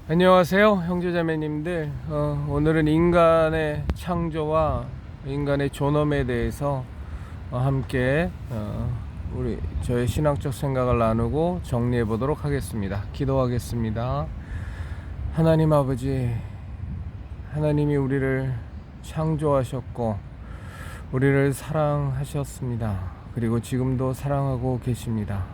안녕하세요, 형제자매님들. 오늘은 인간의 창조와 인간의 존엄에 대해서 함께 저의 신학적 생각을 나누고 정리해 보도록 하겠습니다. 기도하겠습니다. 하나님 아버지, 하나님이 우리를 창조하셨고 우리를 사랑하셨습니다. 그리고 지금도 사랑하고 계십니다.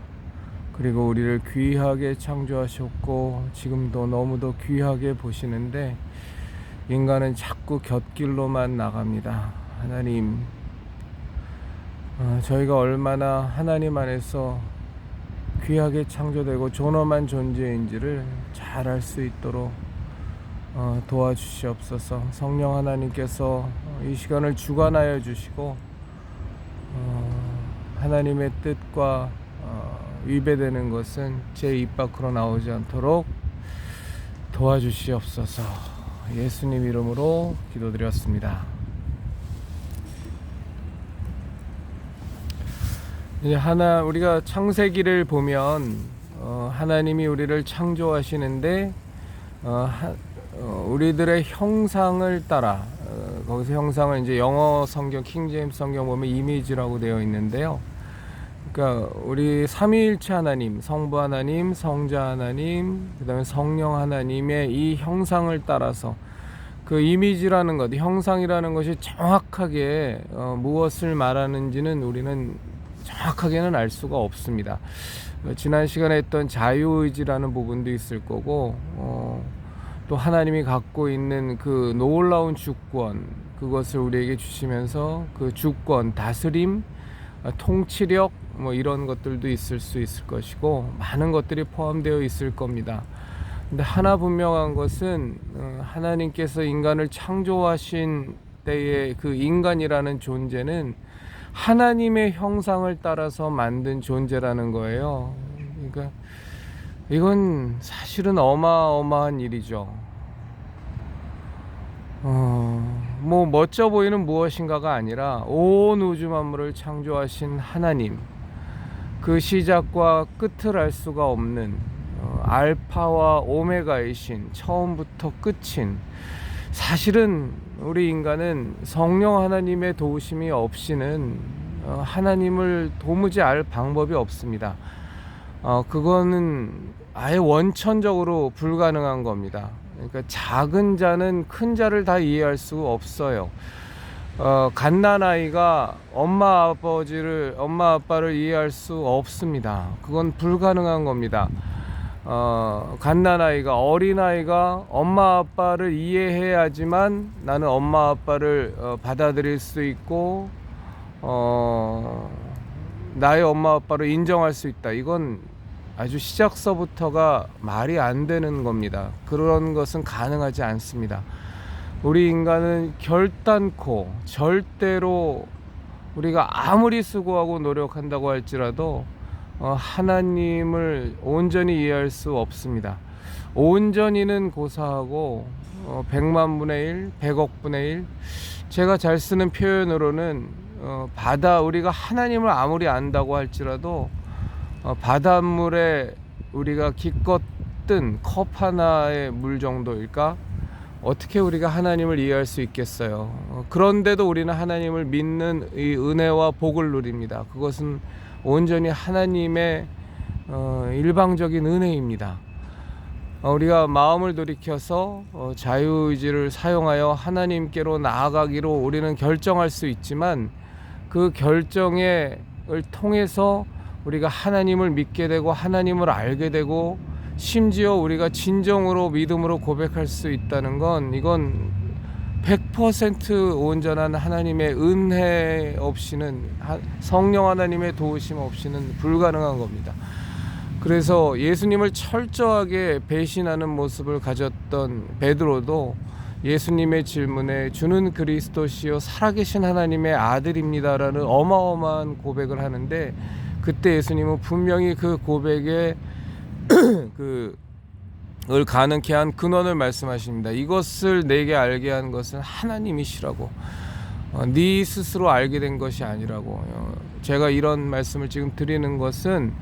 그리고 우리를 귀하게 창조하셨고 지금도 너무도 귀하게 보시는데 인간은 자꾸 곁길로만 나갑니다. 하나님, 저희가 얼마나 하나님 안에서 귀하게 창조되고 존엄한 존재인지를 잘 알 수 있도록 도와주시옵소서. 성령 하나님께서 이 시간을 주관하여 주시고 하나님의 뜻과 위배되는 것은 제 입 밖으로 나오지 않도록 도와주시옵소서. 예수님 이름으로 기도드렸습니다. 이제 우리가 창세기를 보면 하나님이 우리를 창조하시는데 우리들의 형상을 따라, 거기서 형상을 이제 영어 성경 킹제임스 성경 보면 이미지라고 되어 있는데요. 그러니까 우리 삼위일체 하나님, 성부 하나님, 성자 하나님, 그 다음에 성령 하나님의 이 형상을 따라서 그 이미지라는 것, 형상이라는 것이 정확하게 무엇을 말하는지는 우리는 정확하게는 알 수가 없습니다. 지난 시간에 했던 자유의지라는 부분도 있을 거고 또 하나님이 갖고 있는 그 놀라운 주권, 그것을 우리에게 주시면서 그 주권, 다스림, 통치력 뭐 이런 것들도 있을 수 있을 것이고 많은 것들이 포함되어 있을 겁니다. 근데 하나 분명한 것은 하나님께서 인간을 창조하신 때의 그 인간이라는 존재는 하나님의 형상을 따라서 만든 존재라는 거예요. 그러니까 이건 사실은 어마어마한 일이죠. 뭐 멋져 보이는 무엇인가가 아니라 온 우주 만물을 창조하신 하나님, 그 시작과 끝을 알 수가 없는 알파와 오메가이신, 처음부터 끝인, 사실은 우리 인간은 성령 하나님의 도우심이 없이는 하나님을 도무지 알 방법이 없습니다. 그거는 아예 원천적으로 불가능한 겁니다. 그러니까 작은 자는 큰 자를 다 이해할 수 없어요. 갓난아이가 엄마 아빠를 이해할 수 없습니다. 그건 불가능한 겁니다. 갓난아이가, 어린아이가 엄마 아빠를 이해해야지만 나는 엄마 아빠를 받아들일 수 있고 나의 엄마 아빠를 인정할 수 있다. 이건 아주 시작서부터가 말이 안 되는 겁니다. 그런 것은 가능하지 않습니다. 우리 인간은 결단코 절대로 우리가 아무리 수고하고 노력한다고 할지라도 하나님을 온전히 이해할 수 없습니다. 온전히는 고사하고 100만 분의 1, 100억 분의 1, 제가 잘 쓰는 표현으로는 우리가 하나님을 아무리 안다고 할지라도 바닷물에 우리가 기껏 뜬 컵 하나의 물 정도일까? 어떻게 우리가 하나님을 이해할 수 있겠어요? 그런데도 우리는 하나님을 믿는 이 은혜와 복을 누립니다. 그것은 온전히 하나님의 일방적인 은혜입니다. 우리가 마음을 돌이켜서 자유의지를 사용하여 하나님께로 나아가기로 우리는 결정할 수 있지만 그 결정을 통해서 우리가 하나님을 믿게 되고 하나님을 알게 되고 심지어 우리가 진정으로 믿음으로 고백할 수 있다는 건, 이건 100% 온전한 하나님의 은혜 없이는, 성령 하나님의 도우심 없이는 불가능한 겁니다. 그래서 예수님을 철저하게 배신하는 모습을 가졌던 베드로도 예수님의 질문에 주는 그리스도시요 살아계신 하나님의 아들입니다라는 어마어마한 고백을 하는데, 그때 예수님은 분명히 그 고백에 그걸 가능케 한 근원을 말씀하십니다. 이것을 내게 알게 한 것은 하나님이시라고, 네 스스로 알게 된 것이 아니라고. 제가 이런 말씀을 지금 드리는 것은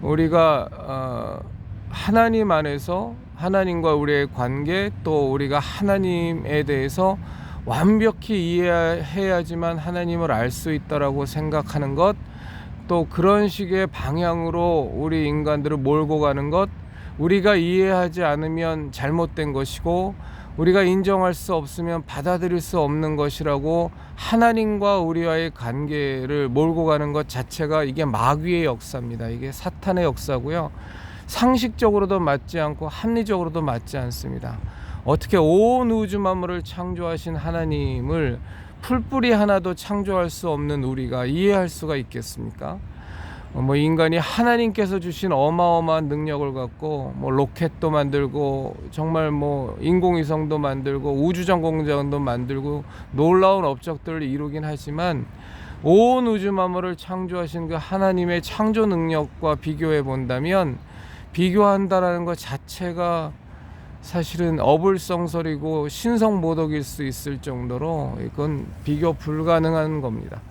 우리가 하나님 안에서 하나님과 우리의 관계, 또 우리가 하나님에 대해서 완벽히 이해해야지만 하나님을 알 수 있다라고 생각하는 것, 또 그런 식의 방향으로 우리 인간들을 몰고 가는 것, 우리가 이해하지 않으면 잘못된 것이고 우리가 인정할 수 없으면 받아들일 수 없는 것이라고 하나님과 우리와의 관계를 몰고 가는 것 자체가 이게 마귀의 역사입니다. 이게 사탄의 역사고요. 상식적으로도 맞지 않고 합리적으로도 맞지 않습니다. 어떻게 온 우주 만물을 창조하신 하나님을 풀뿌리 하나도 창조할 수 없는 우리가 이해할 수가 있겠습니까? 인간이 하나님께서 주신 어마어마한 능력을 갖고 로켓도 만들고 정말 인공위성도 만들고 우주정거장도 만들고 놀라운 업적들을 이루긴 하지만 온 우주 만물을 창조하신 그 하나님의 창조 능력과 비교해 본다면 비교한다라는 것 자체가 사실은 어불성설이고 신성모독일 수 있을 정도로 이건 비교 불가능한 겁니다.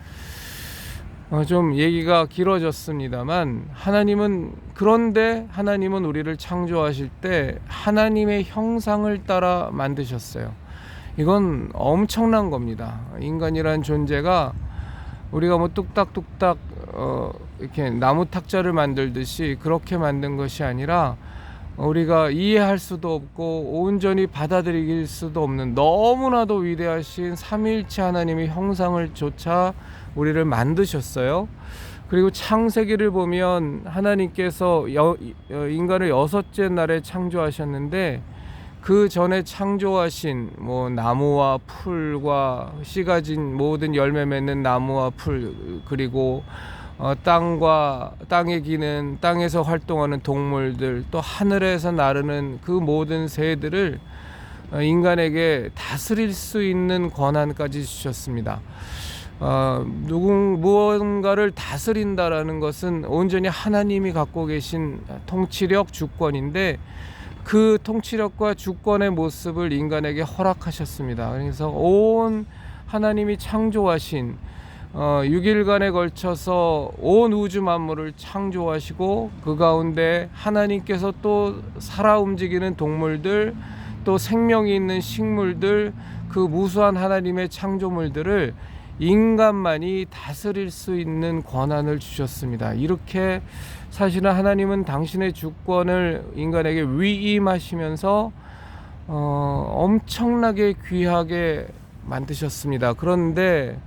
좀 얘기가 길어졌습니다만 그런데 하나님은 우리를 창조하실 때 하나님의 형상을 따라 만드셨어요. 이건 엄청난 겁니다. 인간이란 존재가 우리가 뚝딱뚝딱 이렇게 나무 탁자를 만들듯이 그렇게 만든 것이 아니라 우리가 이해할 수도 없고 온전히 받아들일 수도 없는 너무나도 위대하신 삼위일체 하나님의 형상을 조차 우리를 만드셨어요. 그리고 창세기를 보면 하나님께서 인간을 6째 날에 창조하셨는데 그 전에 창조하신 나무와 풀과 씨 가진 모든 열매 맺는 나무와 풀, 그리고 땅에 기는 땅에서 활동하는 동물들, 또 하늘에서 나르는 그 모든 새들을 인간에게 다스릴 수 있는 권한까지 주셨습니다. 무언가를 다스린다라는 것은 온전히 하나님이 갖고 계신 통치력, 주권인데 그 통치력과 주권의 모습을 인간에게 허락하셨습니다. 그래서 온 하나님이 창조하신 6일간에 걸쳐서 온 우주 만물을 창조하시고 그 가운데 하나님께서 또 살아 움직이는 동물들, 또 생명이 있는 식물들, 그 무수한 하나님의 창조물들을 인간만이 다스릴 수 있는 권한을 주셨습니다. 이렇게 사실은 하나님은 당신의 주권을 인간에게 위임하시면서 엄청나게 귀하게 만드셨습니다. 그런데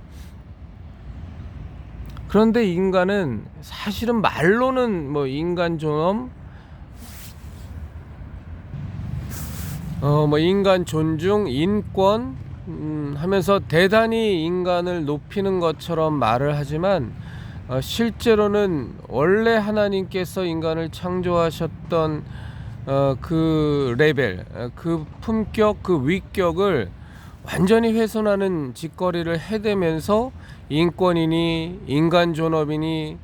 인간은 사실은 말로는 인간 존엄, 인간 존중, 인권 하면서 대단히 인간을 높이는 것처럼 말을 하지만 실제로는 원래 하나님께서 인간을 창조하셨던 그 레벨, 그 품격, 그 위격을 완전히 훼손하는 짓거리를 해대면서 인권이니 인간 존엄이니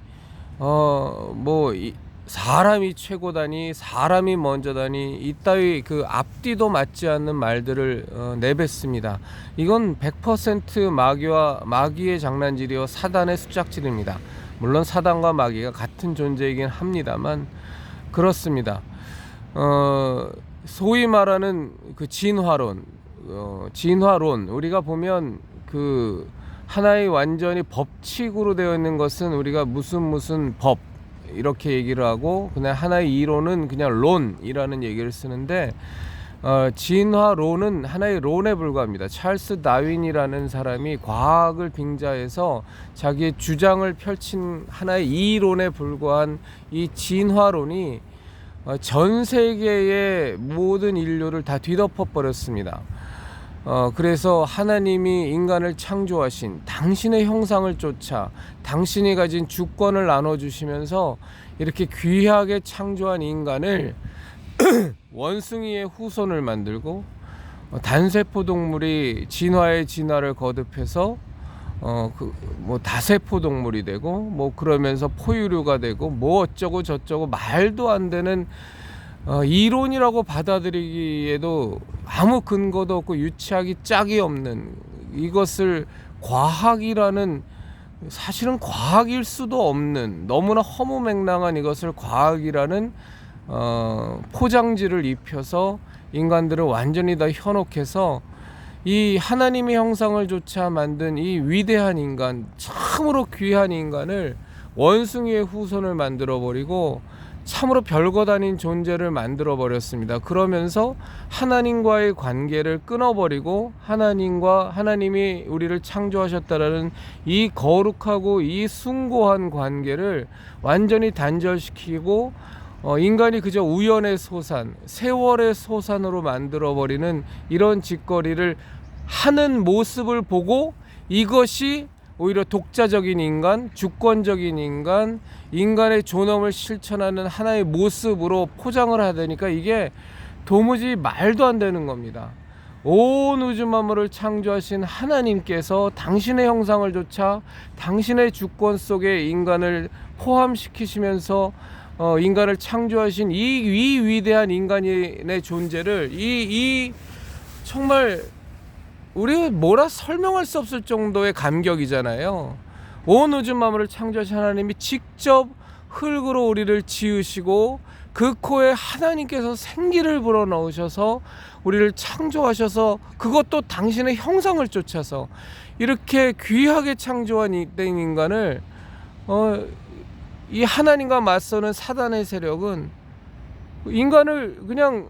사람이 최고다니 사람이 먼저다니 이따위 그 앞뒤도 맞지 않는 말들을 내뱉습니다. 이건 100% 마귀의 장난질이요 사단의 수작질입니다. 물론 사단과 마귀가 같은 존재이긴 합니다만 그렇습니다. 소위 말하는 그 진화론 우리가 보면 그 하나의 완전히 법칙으로 되어 있는 것은 우리가 무슨 법 이렇게 얘기를 하고 그냥 하나의 이론은 그냥 론이라는 얘기를 쓰는데 진화론은 하나의 론에 불과합니다. 찰스 다윈이라는 사람이 과학을 빙자해서 자기의 주장을 펼친 하나의 이론에 불과한 이 진화론이 전 세계의 모든 인류를 다 뒤덮어 버렸습니다. 그래서 하나님이 인간을 창조하신 당신의 형상을 쫓아 당신이 가진 주권을 나눠주시면서 이렇게 귀하게 창조한 인간을 원숭이의 후손을 만들고 단세포 동물이 진화의 진화를 거듭해서 다세포 동물이 되고 그러면서 포유류가 되고 어쩌고 저쩌고 말도 안 되는 이론이라고 받아들이기에도 아무 근거도 없고 유치하기 짝이 없는 이것을 과학이라는 사실은 과학일 수도 없는 너무나 허무맹랑한 이것을 과학이라는 포장지를 입혀서 인간들을 완전히 다 현혹해서 이 하나님의 형상을 조차 만든 이 위대한 인간, 참으로 귀한 인간을 원숭이의 후손을 만들어 버리고 참으로 별것 아닌 존재를 만들어 버렸습니다. 그러면서 하나님과의 관계를 끊어버리고 하나님이 우리를 창조하셨다라는 이 거룩하고 이 숭고한 관계를 완전히 단절시키고 인간이 그저 우연의 소산, 세월의 소산으로 만들어버리는 이런 짓거리를 하는 모습을 보고 이것이 오히려 독자적인 인간, 주권적인 인간, 인간의 존엄을 실천하는 하나의 모습으로 포장을 하다니까 이게 도무지 말도 안 되는 겁니다. 온 우주 만물을 창조하신 하나님께서 당신의 형상을 조차 당신의 주권 속에 인간을 포함시키시면서 인간을 창조하신 이 위대한 인간의 존재를 이 정말 우리 뭐라 설명할 수 없을 정도의 감격이잖아요. 온 우주 만물을 창조하신 하나님이 직접 흙으로 우리를 지으시고 그 코에 하나님께서 생기를 불어넣으셔서 우리를 창조하셔서 그것도 당신의 형상을 쫓아서 이렇게 귀하게 창조한 된 인간을 이 하나님과 맞서는 사단의 세력은 인간을 그냥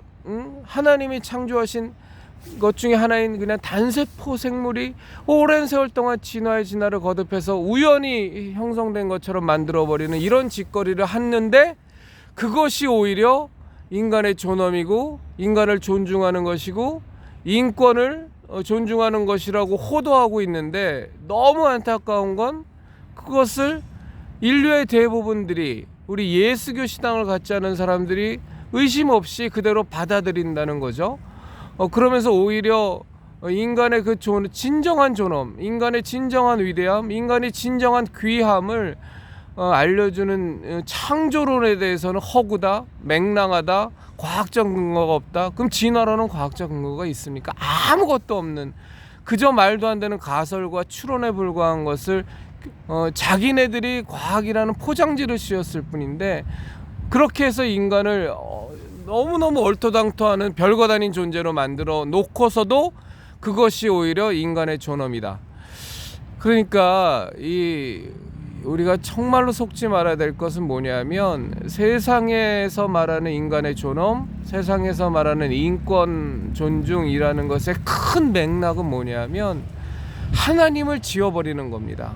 하나님이 창조하신 것 중에 하나인 그냥 단세포 생물이 오랜 세월 동안 진화의 진화를 거듭해서 우연히 형성된 것처럼 만들어버리는 이런 짓거리를 하는데 그것이 오히려 인간의 존엄이고 인간을 존중하는 것이고 인권을 존중하는 것이라고 호도하고 있는데 너무 안타까운 건 그것을 인류의 대부분들이 우리 예수교 신앙을 갖지 않은 사람들이 의심 없이 그대로 받아들인다는 거죠. 그러면서 오히려 인간의 그 진정한 존엄, 인간의 진정한 위대함, 인간의 진정한 귀함을 알려주는 창조론에 대해서는 허구다, 맹랑하다, 과학적 근거가 없다. 그럼 진화론은 과학적 근거가 있습니까? 아무것도 없는 그저 말도 안 되는 가설과 추론에 불과한 것을 자기네들이 과학이라는 포장지를 씌웠을 뿐인데 그렇게 해서 인간을 너무너무 얼토당토하는 별것 아닌 존재로 만들어 놓고서도 그것이 오히려 인간의 존엄이다. 그러니까 우리가 정말로 속지 말아야 될 것은 뭐냐면 세상에서 말하는 인간의 존엄, 세상에서 말하는 인권 존중이라는 것의 큰 맥락은 뭐냐면 하나님을 지워버리는 겁니다.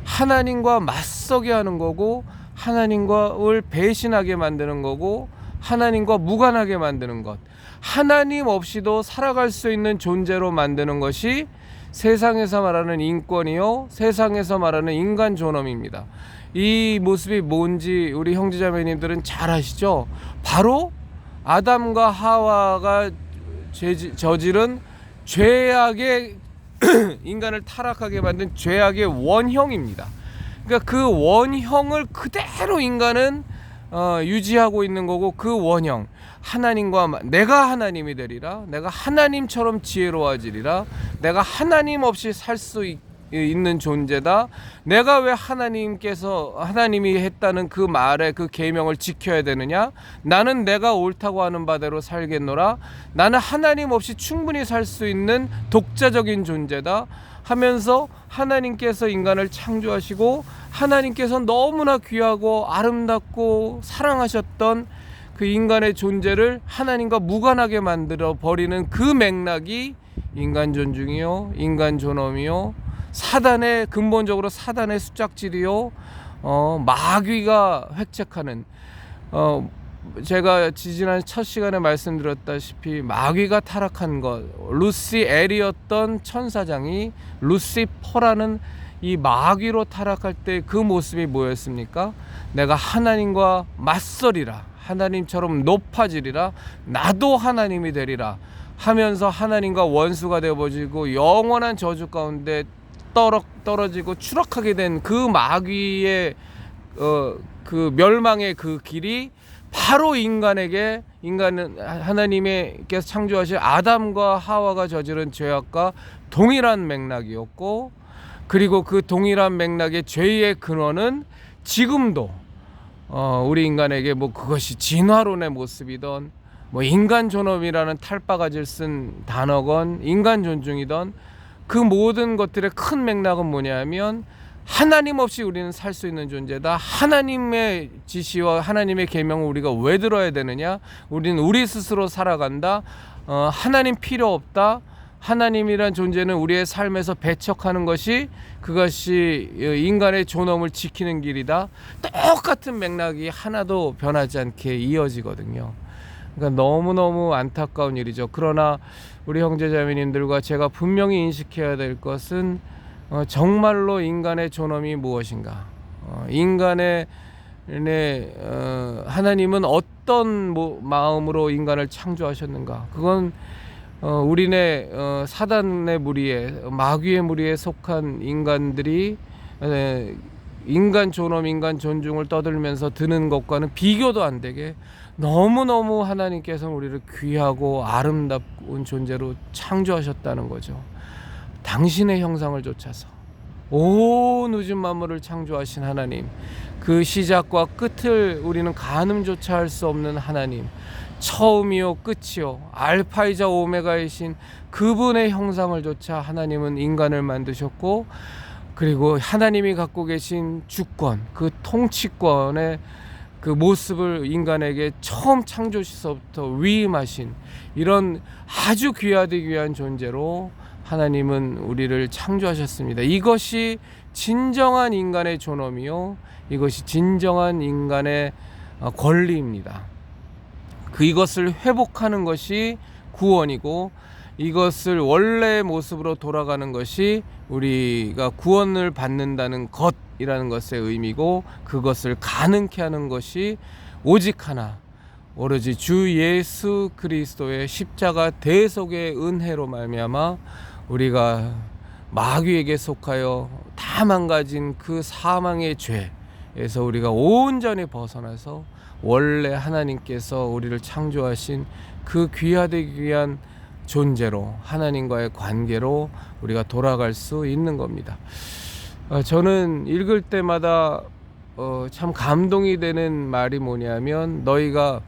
하나님과 맞서게 하는 거고 하나님과를 배신하게 만드는 거고 하나님과 무관하게 만드는 것, 하나님 없이도 살아갈 수 있는 존재로 만드는 것이 세상에서 말하는 인권이요, 세상에서 말하는 인간 존엄입니다. 이 모습이 뭔지 우리 형제자매님들은 잘 아시죠? 바로 아담과 하와가 저지른 죄악의 인간을 타락하게 만든 죄악의 원형입니다. 그러니까 그 원형을 그대로 인간은 유지하고 있는 거고 그 원형 하나님과 내가 하나님이 되리라, 내가 하나님처럼 지혜로워지리라, 내가 하나님 없이 살 수 있는 존재다, 내가 왜 하나님이 했다는 그 말의 그 계명을 지켜야 되느냐, 나는 내가 옳다고 하는 바대로 살겠노라, 나는 하나님 없이 충분히 살 수 있는 독자적인 존재다 하면서 하나님께서 인간을 창조하시고 하나님께서 너무나 귀하고 아름답고 사랑하셨던 그 인간의 존재를 하나님과 무관하게 만들어 버리는 그 맥락이 인간 존중이요, 인간 존엄이요, 근본적으로 사단의 수작질이요, 마귀가 획책하는, 제가 지지난 첫 시간에 말씀드렸다시피 마귀가 타락한 것, 루시엘이었던 천사장이 루시퍼라는 이 마귀로 타락할 때 그 모습이 뭐였습니까? 내가 하나님과 맞서리라, 하나님처럼 높아지리라, 나도 하나님이 되리라 하면서 하나님과 원수가 되어버리고 영원한 저주 가운데 떨어지고 추락하게 된 그 마귀의 그 멸망의 그 길이 바로 인간은 하나님께서 창조하신 아담과 하와가 저지른 죄악과 동일한 맥락이었고, 그리고 그 동일한 맥락의 죄의 근원은 지금도 우리 인간에게 뭐 그것이 진화론의 모습이던 뭐 인간 존엄이라는 탈바가지를 쓴 단어건 인간 존중이던 그 모든 것들의 큰 맥락은 뭐냐면 하나님 없이 우리는 살 수 있는 존재다. 하나님의 지시와 하나님의 계명을 우리가 왜 들어야 되느냐? 우리는 우리 스스로 살아간다. 하나님 필요 없다. 하나님이란 존재는 우리의 삶에서 배척하는 것이 그것이 인간의 존엄을 지키는 길이다. 똑같은 맥락이 하나도 변하지 않게 이어지거든요. 그러니까 너무너무 안타까운 일이죠. 그러나 우리 형제자매님들과 제가 분명히 인식해야 될 것은 정말로 인간의 존엄이 무엇인가? 인간의 하나님은 어떤 마음으로 인간을 창조하셨는가? 그건 우리네 사단의 무리에 마귀의 무리에 속한 인간들이 인간 존엄, 인간 존중을 떠들면서 드는 것과는 비교도 안 되게 너무너무 하나님께서는 우리를 귀하고 아름다운 존재로 창조하셨다는 거죠. 당신의 형상을 좇아서 온 우주 만물을 창조하신 하나님, 그 시작과 끝을 우리는 가늠조차 할 수 없는 하나님, 처음이요 끝이요 알파이자 오메가이신 그분의 형상을 좇아 하나님은 인간을 만드셨고, 그리고 하나님이 갖고 계신 주권, 그 통치권의 그 모습을 인간에게 처음 창조 시서부터 위임하신 이런 아주 귀하디 귀한 존재로 하나님은 우리를 창조하셨습니다. 이것이 진정한 인간의 존엄이요, 이것이 진정한 인간의 권리입니다. 이것을 회복하는 것이 구원이고, 이것을 원래의 모습으로 돌아가는 것이 우리가 구원을 받는다는 것이라는 것의 의미고, 그것을 가능케 하는 것이 오직 하나, 오로지 주 예수 그리스도의 십자가 대속의 은혜로 말미암아 우리가 마귀에게 속하여 다 망가진 그 사망의 죄에서 우리가 온전히 벗어나서 원래 하나님께서 우리를 창조하신 그 귀하되 귀한 존재로, 하나님과의 관계로 우리가 돌아갈 수 있는 겁니다. 저는 읽을 때마다 참 감동이 되는 말이 뭐냐면, 너희가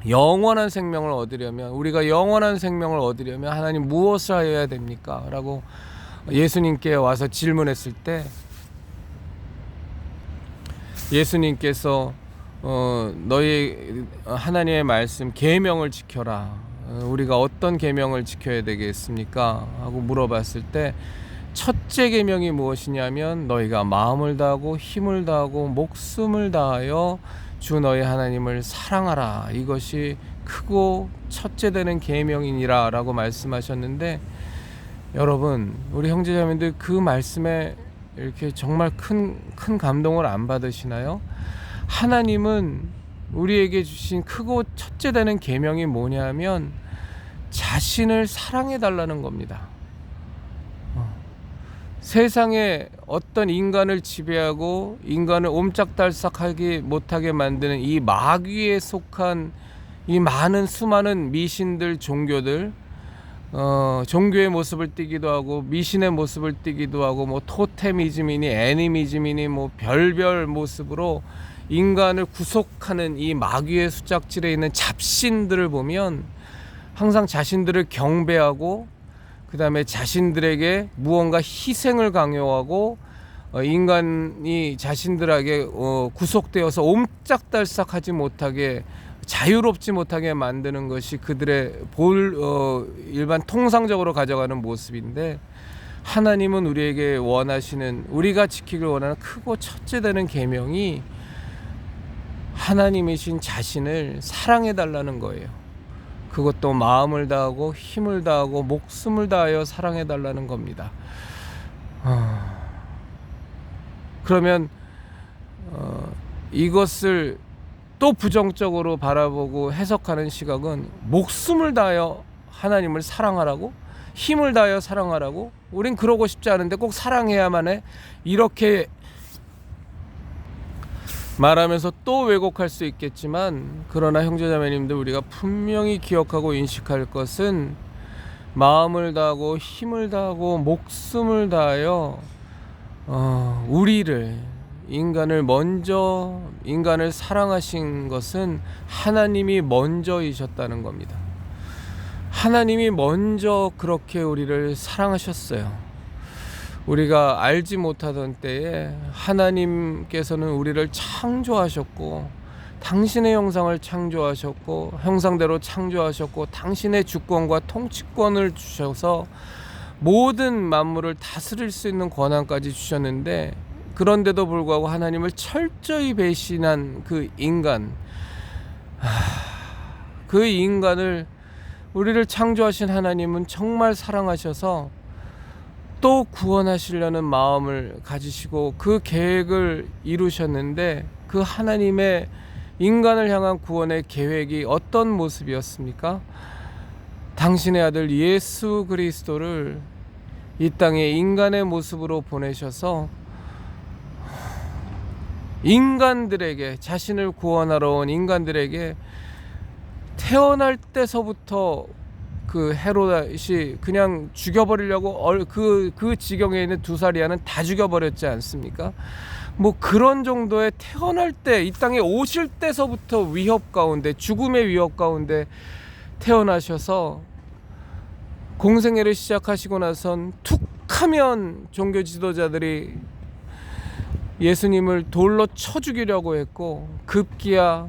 영원한 생명을 얻으려면, 우리가 영원한 생명을 얻으려면 하나님 무엇을 하여야 됩니까? 라고 예수님께 와서 질문했을 때 예수님께서 너희 하나님의 말씀 계명을 지켜라. 우리가 어떤 계명을 지켜야 되겠습니까? 하고 물어봤을 때 첫째 계명이 무엇이냐면, 너희가 마음을 다하고 힘을 다하고 목숨을 다하여 주 너희 하나님을 사랑하라. 이것이 크고 첫째 되는 계명이니라 라고 말씀하셨는데, 여러분, 우리 형제자매들 그 말씀에 이렇게 정말 큰 감동을 안 받으시나요? 하나님은 우리에게 주신 크고 첫째 되는 계명이 뭐냐면 자신을 사랑해 달라는 겁니다. 세상에 어떤 인간을 지배하고 인간을 옴짝달싹하게 못하게 만드는 이 마귀에 속한 이 많은 수많은 미신들, 종교들, 종교의 모습을 띠기도 하고 미신의 모습을 띠기도 하고, 뭐 토테미즘이니 애니미즘이니 뭐 별별 모습으로 인간을 구속하는 이 마귀의 수작질에 있는 잡신들을 보면 항상 자신들을 경배하고, 그 다음에 자신들에게 무언가 희생을 강요하고, 인간이 자신들에게 구속되어서 옴짝달싹하지 못하게, 자유롭지 못하게 만드는 것이 그들의 일반 통상적으로 가져가는 모습인데, 하나님은 우리에게 원하시는, 우리가 지키길 원하는 크고 첫째 되는 계명이 하나님이신 자신을 사랑해 달라는 거예요. 그것도 마음을 다하고 힘을 다하고 목숨을 다하여 사랑해 달라는 겁니다. 그러면 이것을 또 부정적으로 바라보고 해석하는 시각은, 목숨을 다하여 하나님을 사랑하라고? 힘을 다하여 사랑하라고? 우린 그러고 싶지 않은데 꼭 사랑해야만 해? 이렇게 말하면서 또 왜곡할 수 있겠지만, 그러나 형제자매님들, 우리가 분명히 기억하고 인식할 것은 마음을 다하고 힘을 다하고 목숨을 다하여 우리를, 인간을 사랑하신 것은 하나님이 먼저이셨다는 겁니다. 하나님이 먼저 그렇게 우리를 사랑하셨어요. 우리가 알지 못하던 때에 하나님께서는 우리를 창조하셨고, 당신의 형상을 창조하셨고, 형상대로 창조하셨고, 당신의 주권과 통치권을 주셔서 모든 만물을 다스릴 수 있는 권한까지 주셨는데, 그런데도 불구하고 하나님을 철저히 배신한 그 인간을 우리를 창조하신 하나님은 정말 사랑하셔서 또 구원하시려는 마음을 가지시고 그 계획을 이루셨는데, 그 하나님의 인간을 향한 구원의 계획이 어떤 모습이었습니까? 당신의 아들 예수 그리스도를 이 땅에 인간의 모습으로 보내셔서 인간들에게, 자신을 구원하러 온 인간들에게 태어날 때서부터 그 헤롯이 그냥 죽여버리려고 그 지경에 있는 두 살이야는 다 죽여버렸지 않습니까? 뭐 그런 정도의 태어날 때, 이 땅에 오실 때서부터 위협 가운데, 죽음의 위협 가운데 태어나셔서 공생애를 시작하시고 나선 툭하면 종교 지도자들이 예수님을 돌로 쳐 죽이려고 했고, 급기야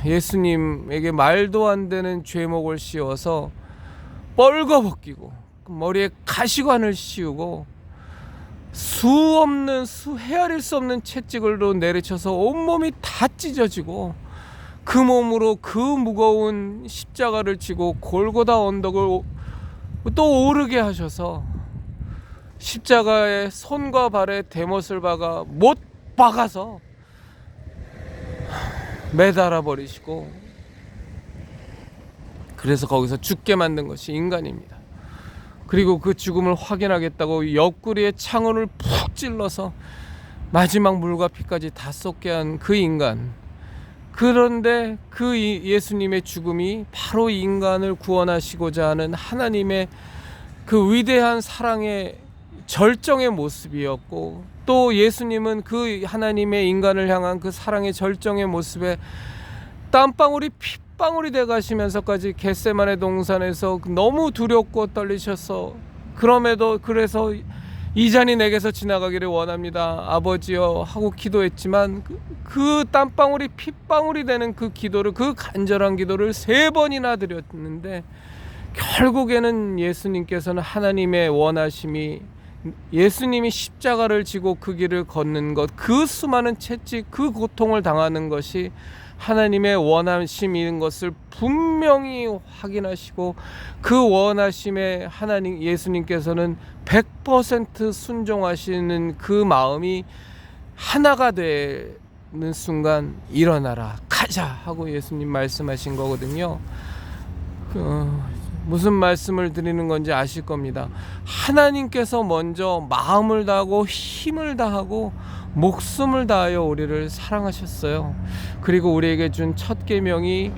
예수님에게 말도 안 되는 죄목을 씌워서 뻘거벗기고 머리에 가시관을 씌우고 헤아릴 수 없는 채찍으로 내리쳐서 온몸이 다 찢어지고, 그 몸으로 그 무거운 십자가를 지고 골고다 언덕을 또 오르게 하셔서 십자가에 손과 발에 대못을 박아 못 박아서 매달아 버리시고, 그래서 거기서 죽게 만든 것이 인간입니다. 그리고 그 죽음을 확인하겠다고 옆구리에 창을 푹 찔러서 마지막 물과 피까지 다 쏟게 한 그 인간. 그런데 그 예수님의 죽음이 바로 인간을 구원하시고자 하는 하나님의 그 위대한 사랑의 절정의 모습이었고, 또 예수님은 그 하나님의 인간을 향한 그 사랑의 절정의 모습에 땀방울이 핏방울이 돼 가시면서까지 겟세마네 동산에서 너무 두렵고 떨리셔서, 그래서 이 잔이 내게서 지나가기를 원합니다, 아버지여 하고 기도했지만, 그 땀방울이 핏방울이 되는 그 기도를, 그 간절한 기도를 3번이나 드렸는데, 결국에는 예수님께서는 하나님의 원하심이, 예수님이 십자가를 지고 그 길을 걷는 것, 그 수많은 채찍, 그 고통을 당하는 것이 하나님의 원하심인 것을 분명히 확인하시고, 그 원하심에 예수님께서는 100% 순종하시는 그 마음이 하나가 되는 순간, 일어나라, 가자 하고 예수님 말씀하신 거거든요. 무슨 말씀을 드리는 건지 아실 겁니다. 하나님께서 먼저 마음을 다하고 힘을 다하고 목숨을 다하여 우리를 사랑하셨어요. 그리고 우리에게 준 첫 계명이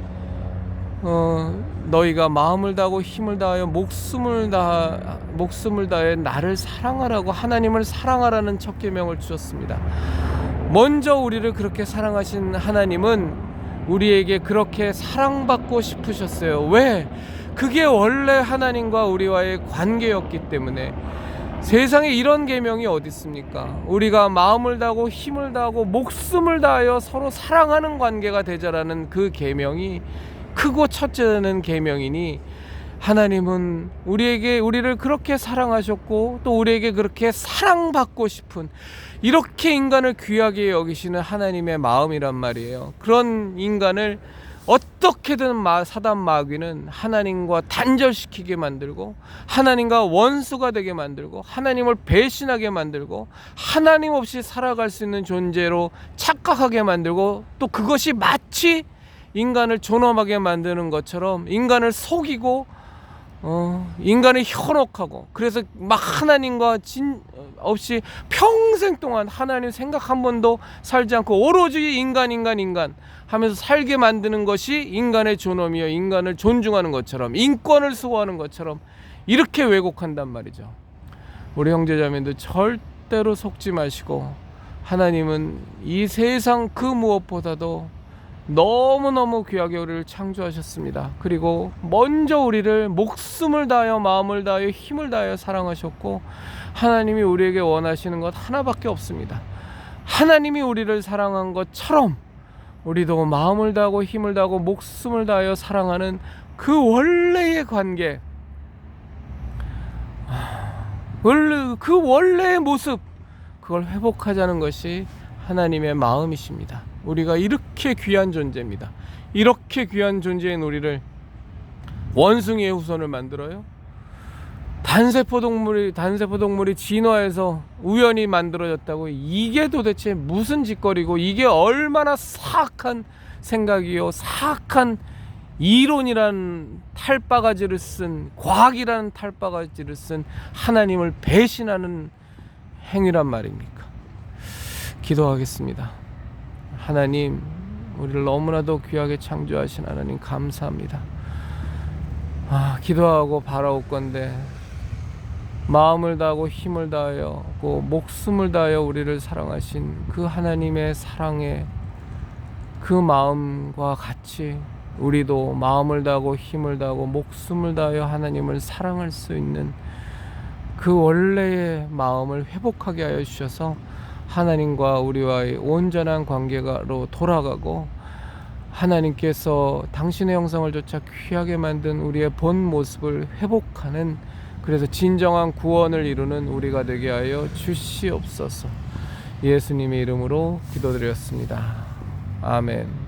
너희가 마음을 다하고 힘을 다하여 목숨을 다해 나를 사랑하라고, 하나님을 사랑하라는 첫 계명을 주셨습니다. 먼저 우리를 그렇게 사랑하신 하나님은 우리에게 그렇게 사랑받고 싶으셨어요. 왜? 그게 원래 하나님과 우리와의 관계였기 때문에. 세상에 이런 계명이 어디 있습니까? 우리가 마음을 다하고 힘을 다하고 목숨을 다하여 서로 사랑하는 관계가 되자라는 그 계명이 크고 첫째는 계명이니, 하나님은 우리를 그렇게 사랑하셨고, 또 우리에게 그렇게 사랑받고 싶은, 이렇게 인간을 귀하게 여기시는 하나님의 마음이란 말이에요. 그런 인간을 어떻게든 사단 마귀는 하나님과 단절시키게 만들고, 하나님과 원수가 되게 만들고, 하나님을 배신하게 만들고, 하나님 없이 살아갈 수 있는 존재로 착각하게 만들고, 또 그것이 마치 인간을 존엄하게 만드는 것처럼 인간을 속이고, 인간을 현혹하고, 그래서 막 하나님과 없이 평생 동안 하나님 생각 한 번도 살지 않고 오로지 인간 하면서 살게 만드는 것이 인간의 존엄이요, 인간을 존중하는 것처럼, 인권을 수호하는 것처럼 이렇게 왜곡한단 말이죠. 우리 형제자매도 절대로 속지 마시고, 하나님은 이 세상 그 무엇보다도 너무너무 귀하게 우리를 창조하셨습니다. 그리고 먼저 우리를 목숨을 다하여 마음을 다하여 힘을 다하여 사랑하셨고, 하나님이 우리에게 원하시는 것 하나밖에 없습니다. 하나님이 우리를 사랑한 것처럼 우리도 마음을 다하고 힘을 다하고 목숨을 다하여 사랑하는 그 원래의 관계, 그 원래의 모습, 그걸 회복하자는 것이 하나님의 마음이십니다. 우리가 이렇게 귀한 존재입니다. 이렇게 귀한 존재인 우리를 원숭이의 후손을 만들어요? 단세포 동물이 진화해서 우연히 만들어졌다고, 이게 도대체 무슨 짓거리고, 이게 얼마나 사악한 생각이요, 사악한 이론이란 탈바가지를 쓴, 과학이라는 탈바가지를 쓴 하나님을 배신하는 행위란 말입니까? 기도하겠습니다. 하나님, 우리를 너무나도 귀하게 창조하신 하나님 감사합니다. 기도하고 바라옵건대 마음을 다하고 힘을 다하여 목숨을 다하여 우리를 사랑하신 그 하나님의 사랑의 그 마음과 같이 우리도 마음을 다하고 힘을 다하고 목숨을 다하여 하나님을 사랑할 수 있는 그 원래의 마음을 회복하게 하여 주셔서 하나님과 우리와의 온전한 관계로 돌아가고, 하나님께서 당신의 형상을 조차 귀하게 만든 우리의 본 모습을 회복하는, 그래서 진정한 구원을 이루는 우리가 되게 하여 주시옵소서. 예수님의 이름으로 기도드렸습니다. 아멘.